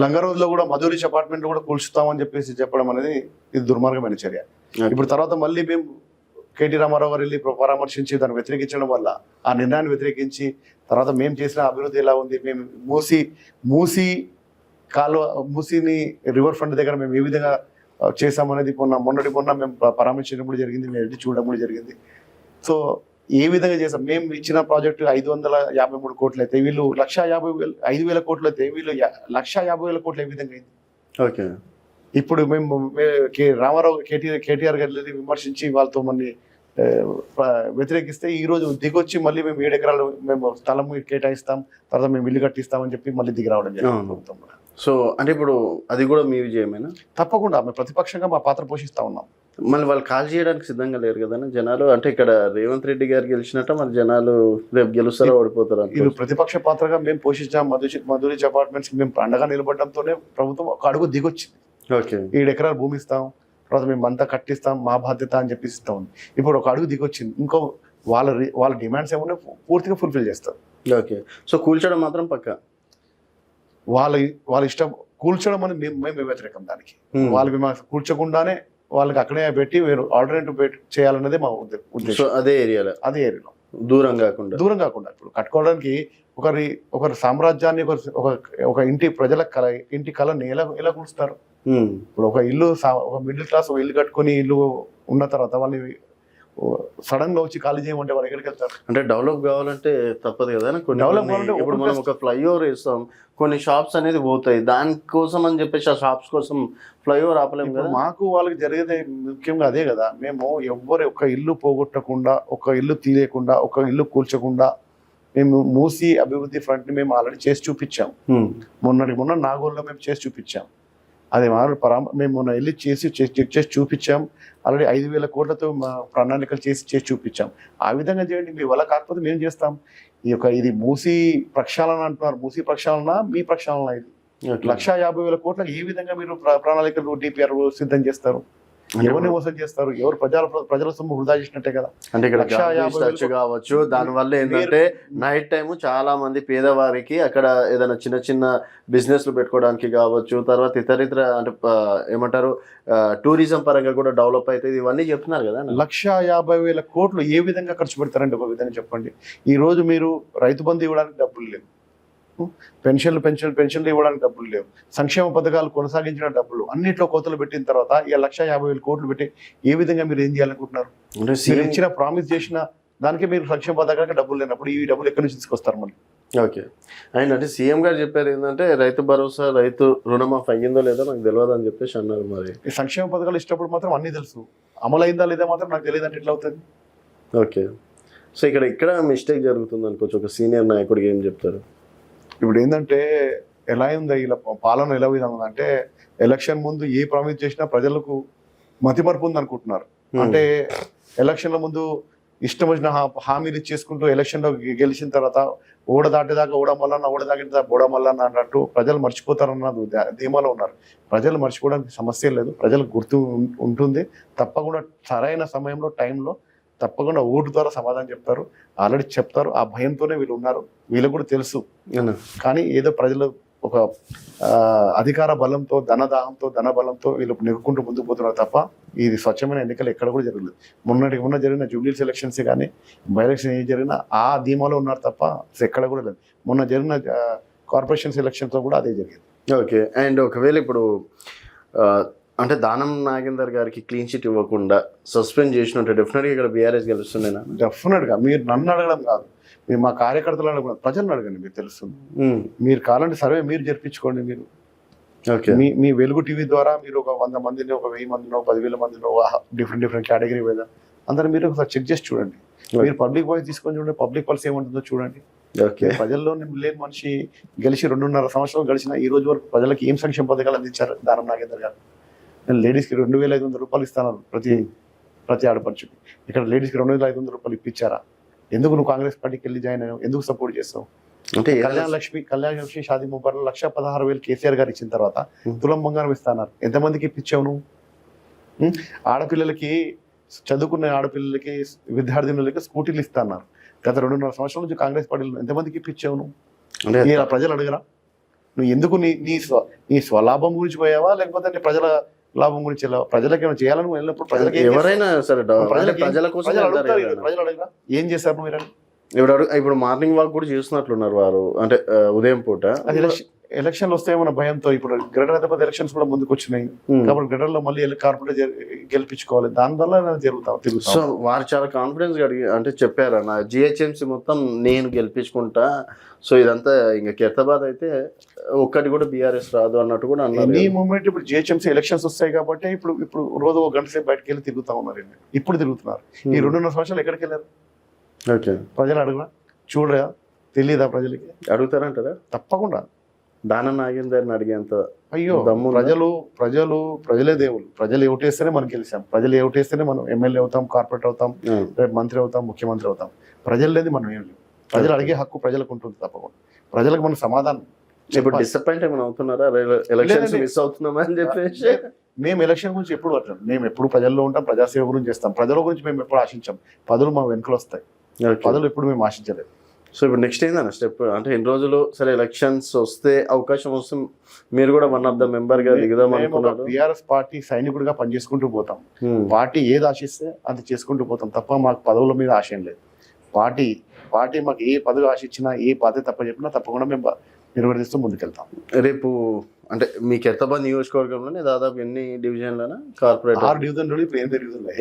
లంగరోజులో కూడా మధురిచ్ అపార్ట్మెంట్ కూడా కూల్చుతామని చెప్పేసి చెప్పడం అనేది ఇది దుర్మార్గమైన చర్య. ఇప్పుడు తర్వాత మళ్ళీ మేము కేటీ రామారావు గారు వెళ్ళి పరామర్శించి దాన్ని వ్యతిరేకించడం వల్ల ఆ నిర్ణయాన్ని వ్యతిరేకించి తర్వాత మేము చేసిన అభివృద్ధి ఎలా ఉంది, మేము మూసీని రివర్ ఫ్రంట్ దగ్గర మేము ఏ విధంగా చేసామనేది మొన్న మేము పరామర్శించడం కూడా జరిగింది, మేము వెళ్ళి చూడడం కూడా జరిగింది. సో ఏ విధంగా చేసాం, మేము ఇచ్చిన ప్రాజెక్టు 553 కోట్లు అయితే వీళ్ళు 5,000 కోట్లు అయితే వీళ్ళు 1,50,000 కోట్లు ఏ విధంగా అయింది. ఓకే, ఇప్పుడు మేము రామారావు కేటీఆర్ గారి విమర్శించి వాళ్ళతో మళ్ళీ వ్యతిరేకిస్తే ఈ రోజు దిగొచ్చి మళ్ళీ మేము 7 ఎకరాలు మేము స్థలం కేటాయిస్తాం, తర్వాత మేము ఇల్లు కట్టిస్తామని చెప్పి మళ్ళీ దిగి రావడం జరిగింది. సో అంటే ఇప్పుడు అది కూడా మీ విజయమేనా? తప్పకుండా మేము ప్రతిపక్షంగా మా పాత్ర పోషిస్తా ఉన్నాం. మళ్ళీ వాళ్ళు కాల్ చేయడానికి సిద్ధంగా లేరు కదా జనాలు. అంటే ఇక్కడ రేవంత్ రెడ్డి గారు గెలిచినట్ట మరి జనాలు రేపు గెలుస్తారో ఓడిపోతారు. ఇది ప్రతిపక్ష పాత్రగా మేము పోషించాం. మధురిచ్ అపార్ట్మెంట్స్ మేము అండగా నిలబడడంతోనే ప్రభుత్వం ఒక అడుగు దిగొచ్చింది. ఓకే, 7 ఎకరాలు భూమి ఇస్తాం, తర్వాత మేము అంతా కట్టిస్తాం, మా బాధ్యత అని చెప్పి ఇస్తా ఉంది. ఇప్పుడు ఒక అడుగు దిగొచ్చింది. ఇంకో వాళ్ళ డిమాండ్స్ ఏమన్నా పూర్తిగా ఫుల్ఫిల్ చేస్తారు. ఓకే, సో కూల్చడం మాత్రం పక్క వాళ్ళ ఇష్టం. కూల్చడం అని మేము వ్యతిరేకం దానికి. వాళ్ళకి కూర్చోకుండానే వాళ్ళకి అక్కడే పెట్టి వేరు ఆల్టర్నేటివ్ చేయాలన్నదే మా ఉద్దేశం. అదే ఏరియాలో దూరం కాకుండా ఇప్పుడు కట్టుకోవడానికి ఒకరి సామ్రాజ్యాన్ని ఒక ఇంటి కళని ఎలా కూలుస్తారు. ఇప్పుడు ఒక ఇల్లు ఒక మిడిల్ క్లాస్ ఒక ఇల్లు కట్టుకుని ఇల్లు ఉన్న తర్వాత వాళ్ళని సడన్ గా వచ్చి ఖాళీ చేయమంటే వాళ్ళు ఎక్కడికి వెళ్తారు? అంటే డెవలప్ కావాలంటే తప్పదు కదా. ఇప్పుడు మనం ఒక ఫ్లైఓవర్ వేస్తాం, కొన్ని షాప్స్ అనేది పోతాయి, దానికోసం అని చెప్పేసి ఆ షాప్స్ కోసం ఫ్లైఓవర్ ఆపలేము కదా. మాకు వాళ్ళకి జరిగేది ముఖ్యంగా అదే కదా. మేము ఒక ఇల్లు పోగొట్టకుండా, ఒక ఇల్లు తీయకుండా, ఒక ఇల్లు కూల్చకుండా మేము మూసి అభివృద్ధి ఫ్రంట్ ని మేము ఆల్రెడీ చేసి చూపించాం. మొన్న నాగోల్లో మేము చేసి చూపించాం. అదే మేము మొన్న వెళ్ళి చేసి చూపించాం. ఆల్రెడీ 5,000 కోట్లతో ప్రణాళికలు చేసి చూపించాం. ఆ విధంగా చేయండి. మీ వల్ల కాకపోతే మేము చేస్తాం. ఇది మూసి ప్రక్షాళన అంటున్నారు. మూసి ప్రక్షాళన మీ ప్రక్షాళన. ఇది 1,50,000 కోట్లకు ఏ విధంగా మీరు ప్రణాళికలు DPR సిద్ధం చేస్తారు? ఎవరిని మోసం చేస్తారు? ఎవరు ప్రజల సొమ్ము వృధా చేసినట్టే కదా. అంటే ఇక్కడ 1,50,000 కావచ్చు. దానివల్ల ఏంటంటే నైట్ టైం చాలా మంది పేదవారికి అక్కడ ఏదైనా చిన్న బిజినెస్లు పెట్టుకోవడానికి కావచ్చు, తర్వాత ఇతర అంటే ఏమంటారు టూరిజం పరంగా కూడా డెవలప్ అవుతుంది. ఇవన్నీ చెప్తున్నారు కదా. 1,50,000 కోట్లు ఏ విధంగా ఖర్చు పెడతారండి? ఒక విధంగా చెప్పండి. ఈ రోజు మీరు రైతు బంధు ఇవ్వడానికి డబ్బులు లేవు, పెన్షన్లు ఇవ్వడానికి డబ్బులు లేవు, సంక్షేమ పథకాలు కొనసాగించడానికి డబ్బులు, అన్నింటిలో కోతలు పెట్టిన తర్వాత ఇక 1,50,000 కోట్లు పెట్టి ఏ విధంగా మీరు ఏం చేయాలనుకుంటున్నారు? మీరు ఇచ్చిన ప్రామిస్ చేసిన దానికే మీరు సంక్షేమ పథకానికి డబ్బులు లేనప్పుడు ఈ డబ్బులు ఎక్కడి నుంచి తీసుకొస్తారు మళ్ళీ? ఓకే, అండ్ అంటే సీఎం గారు చెప్పారు ఏంటంటే రైతు భరోసా, రైతు రుణమాఫీ అయ్యిందో లేదో నాకు తెలియదు అని చెప్పేసి అన్నారు. మరి ఈ సంక్షేమ పథకాలు ఇచ్చినప్పుడు మాత్రం అన్ని తెలుసు, అమలు అయిందా లేదా మాత్రం నాకు తెలియదు అంటే ఎట్లా అవుతుంది? ఓకే, సో ఇక్కడ మిస్టేక్ జరుగుతుంది అనుకోవచ్చు. ఒక సీనియర్ నాయకుడికి ఏం చెప్తారు? ఇప్పుడు ఏంటంటే ఎలా ఉంది ఇలా పాలన ఎలా విధంగా ఉందంటే, ఎలక్షన్ ముందు ఏ ప్రామిస్ చేసినా ప్రజలకు మతిమరుపు ఉంది అనుకుంటున్నారు. అంటే ఎలక్షన్ల ముందు ఇష్టం వచ్చిన హామీలు ఇచ్చేసుకుంటూ ఎలక్షన్లో గెలిచిన తర్వాత ఓడ దాటేదాకా ఓడమల్లన్న అన్నట్టు ప్రజలు మర్చిపోతారన్నది ధీమాలో ఉన్నారు. ప్రజలు మర్చిపోవడానికి సమస్య లేదు, ప్రజలకు గుర్తు ఉంటుంది. తప్పకుండా సరైన సమయంలో టైంలో తప్పకుండా ఓటు ద్వారా సమాధానం చెప్తారు. ఆల్రెడీ చెప్తారు. ఆ భయంతోనే వీళ్ళు ఉన్నారు. వీళ్ళకు కూడా తెలుసు. కానీ ఏదో ప్రజలు ఒక అధికార బలంతో, ధన బలంతో వీళ్ళు నెగ్గుకుంటూ ముందుకు పోతున్నారు తప్ప ఇది స్వచ్ఛమైన ఎన్నికలు ఎక్కడ కూడా జరగలేదు. మొన్న జరిగిన జూబ్లీస్ ఎలక్షన్స్ కానీ బై ఎలక్షన్ ఏం జరిగినా ఆ ధీమాలో ఉన్నారు తప్ప ఎక్కడ కూడా లేదు. మొన్న జరిగిన కార్పొరేషన్స్ ఎలక్షన్తో కూడా అదే జరిగింది. ఓకే, అండ్ ఒకవేళ ఇప్పుడు అంటే దానం నాగేందర్ గారికి క్లీన్ చిట్ ఇవ్వకుండా సస్పెండ్ చేసినట్టు డెఫినెట్గా ఇక్కడ బీఆర్ఎస్ గెలుస్తుండేనా? డెఫినెట్గా. మీరు నన్ను అడగడం కాదు, మీరు మా కార్యకర్తలు అడగడం, ప్రజలను అడగండి, మీకు తెలుస్తుంది. మీరు కావాలంటే సర్వే మీరు జరిపించుకోండి. మీరు మీ వెలుగు టీవీ ద్వారా మీరు ఒక 100 మందిని, ఒక 1000 మందినో, 10,000 మందినో, డిఫరెంట్ కేటగిరీ మీద అందరూ మీరు ఒకసారి చెక్ చేసి చూడండి. మీరు పబ్లిక్ వాయిస్ తీసుకొని చూడండి, పబ్లిక్ పాలసీ ఏముంటుందో చూడండి. ప్రజల్లో లేని మనిషి గెలిచి 2.5 సంవత్సరాలు గడిచిన ఈ రోజు వరకు ప్రజలకు ఏం సంక్షేమ పథకాలు అందించారు దానం నాగేందర్ గారు? లేడీస్కి 2,500 రూపాయలు ఇస్తాను ప్రతి ఆడపడుచుకి. ఇక్కడ లేడీస్కి 2,500 రూపాయలు ఇప్పించారా? ఎందుకు నువ్వు కాంగ్రెస్ పార్టీకి వెళ్ళి జాయిన్ అయ్యావు? ఎందుకు సపోర్ట్ చేస్తావు? అంటే కళ్యాణ లక్ష్మి షాదీ ముబారక్ 1,16,000 కేసీఆర్ గారు ఇచ్చిన తర్వాత తులం బంగారం ఇస్తాన్నారు. ఎంతమందికి ఇప్పించావు నువ్వు? ఆడపిల్లలకి, చదువుకున్న ఆడపిల్లలకి, విద్యార్థినులకి స్కూటీలు ఇస్తున్నారు. గత 2.5 సంవత్సరాల నుంచి కాంగ్రెస్ పార్టీలో ఎంతమందికి ఇప్పించావు నువ్వు? ప్రజలు అడగరా? నువ్వు ఎందుకు ఈ స్వలాభం గురించి పోయావా లేకపోతే అంటే ప్రజల లాభం గురించి వెళ్ళావా? ప్రజలకు ఏమైనా చేయాలని వెళ్ళినప్పుడు ప్రజలకు ఏం ఎవరైనా సరే ప్రజల కోసం ప్రజలు వెళ్తారు అడుగుతారు కదా. కదా, ప్రజలు అడగరా ఏం చేశారు మీరు అని? ఇప్పుడు మార్నింగ్ వాక్ కూడా చేస్తున్నట్లున్నారు వారు, అంటే ఉదయం పూట. అది ఎలక్షన్లు వస్తాయేమన్న భయంతో ఇప్పుడు గ్రేటర్ హైదరాబాద్ ఎలక్షన్స్ కూడా ముందుకు వచ్చినాయి కాబట్టి గ్రేటర్ లో మళ్ళీ కార్పొరేట్ గెలిపించుకోవాలి, దాని వల్ల తిరుగుతాం. సో వారు చాలా కాన్ఫిడెన్స్ గా అడిగి అంటే చెప్పారు నా జిహెచ్ఎంసీ మొత్తం నేను గెలిపించుకుంటా, సో ఇదంతా ఇంకా ఖైరతాబాద్ అయితే ఒక్కటి కూడా బీఆర్ఎస్ రాదు అన్నట్టు కూడా అన్నారు. ఈ మూమెంట్ ఇప్పుడు జిహెచ్ఎంసీ ఎలక్షన్స్ వస్తాయి కాబట్టి ఇప్పుడు రోజు ఒక గంట సేపు బయటకు వెళ్ళి తిరుగుతా ఉన్నారు. ఇప్పుడు తిరుగుతున్నారు. ఈ 2.5 సంవత్సరాలు ఎక్కడికి వెళ్ళారు? ఓకే, ప్రజలు అడగరా, చూడరా, తెలియదా ప్రజలకి? అడుగుతారంటారా? తప్పకుండా. దానం నాగేందర్ని అడిగేంత అయ్యో దమ్ము ఉందా? ప్రజలే దేవుళ్ళు. ప్రజలు ఓటేస్తేనే మనం గెలిచాం. ప్రజలు ఓటేస్తేనే మనం ఎమ్మెల్యే అవుతాం, కార్పొరేట్ అవుతాం, రేపు మంత్రి అవుతాం, ముఖ్యమంత్రి అవుతాం. ప్రజలు లేదు మనం ఏం లేదు. ప్రజలు అడిగే హక్కు ప్రజలకు ఉంటుంది తప్పకుండా. ప్రజలకు మనం సమాధానం ఇప్పుడు డిసప్పాయింట్ ఏమైనా అవుతున్నారా? ఎలక్షన్స్ మిస్ అవుతున్నామా అని చెప్పేసి? మేము ఎలక్షన్ గురించి ఎప్పుడు పట్టాం. మేము ఎప్పుడు ప్రజల్లో ఉంటాం, ప్రజాసేవ గురించి చేస్తాం. ప్రజల గురించి మేము ఎప్పుడు ఆశించాం. పదవులు మా వెనుకలు వస్తాయి. పదవులు ఎప్పుడు మేము ఆశించలేదు. సో ఇప్పుడు నెక్స్ట్ ఏందన్న స్టెప్? అంటే ఎన్ని రోజులు సరే ఎలక్షన్స్ వస్తే అవకాశం వస్తే మీరు కూడా వన్ ఆఫ్ ద మెంబర్ గా దిగుదాం అనుకున్నారు. బీఆర్ఎస్ పార్టీ సైనికుడిగా పనిచేసుకుంటూ పోతాం. పార్టీ ఏది ఆశిస్తే అది చేసుకుంటూ పోతాం తప్ప మాకు పదవుల మీద ఆశ ఏం లేదు. పార్టీ మాకు ఏ పదవి ఆశించినా, ఏ బాధ్యత తప్ప చెప్పినా తప్పకుండా మేము నిర్వర్తిస్తూ ముందుకెళ్తాం. రేపు అంటే మీ ఖైరతాబాద్ నియోజకవర్గంలోనే దాదాపు ఎన్ని డివిజన్లైనా కార్పొరేట్? 6 డివిజన్లు ఇప్పుడు 8 డివిజన్లు